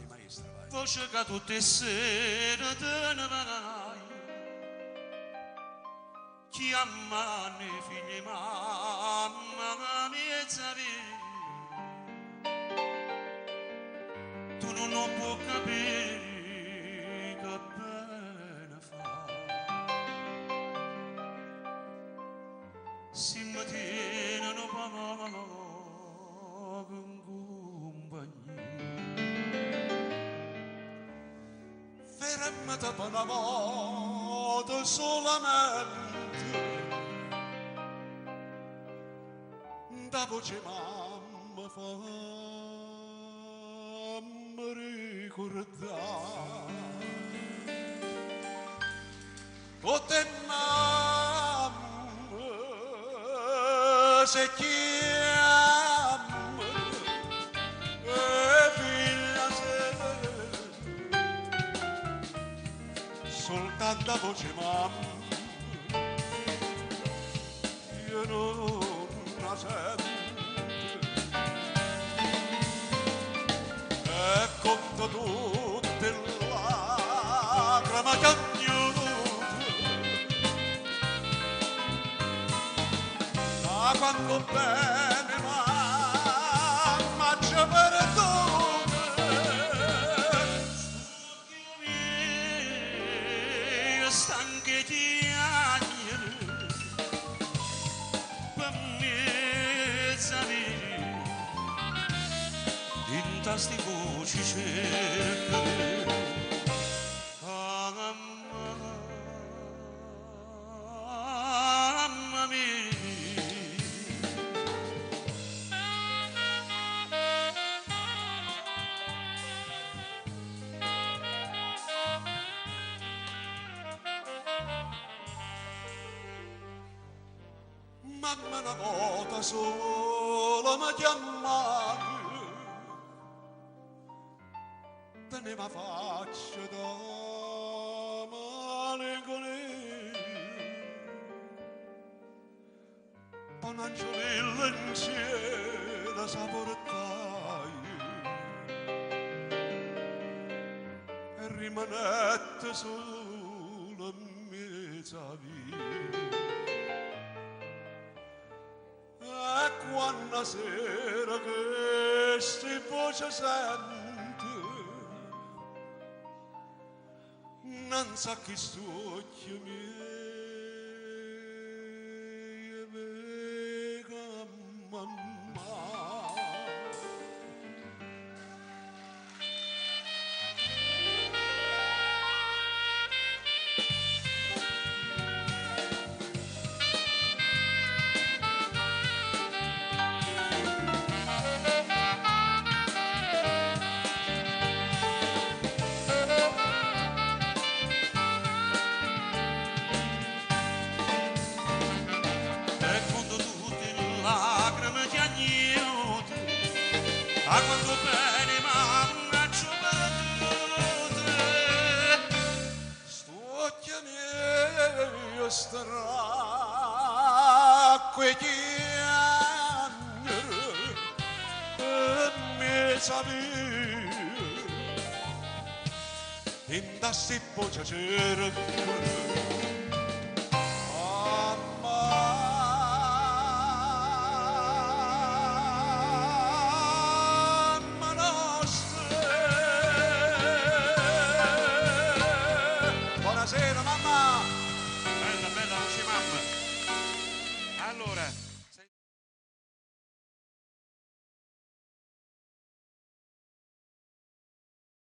Vai maestra, vai. Voce che tutte sere te ne vai, chiamane figli mamma mezza via, tu non puoi capire che bene fa. Si mattina pago in compagnia, Fermata per una volta solamente, da voce mamma fammi ricordare. O te mamma se chiama e figlia se soltanto la voce mamma io non la sento e conto tutte le lacrime che da quando bene mamma ci perdona Dio mio, stanche chiacchiere, per mezza via, in tasti voci cercare. Mamma mia, mamma una volta sola mi chiamava, teneva faccia da malinconia, panancioella in cielo saportai e rimanette sola in mezza via. E quando sera che sti voce sente, non sa chi stucchi miei vega mamma. a quanto bene mamma ci perdute, Sto occhio mio stracque chiamere e mi sapere in da si voce cercare. Buonasera mamma. bella bella voce mamma. Allora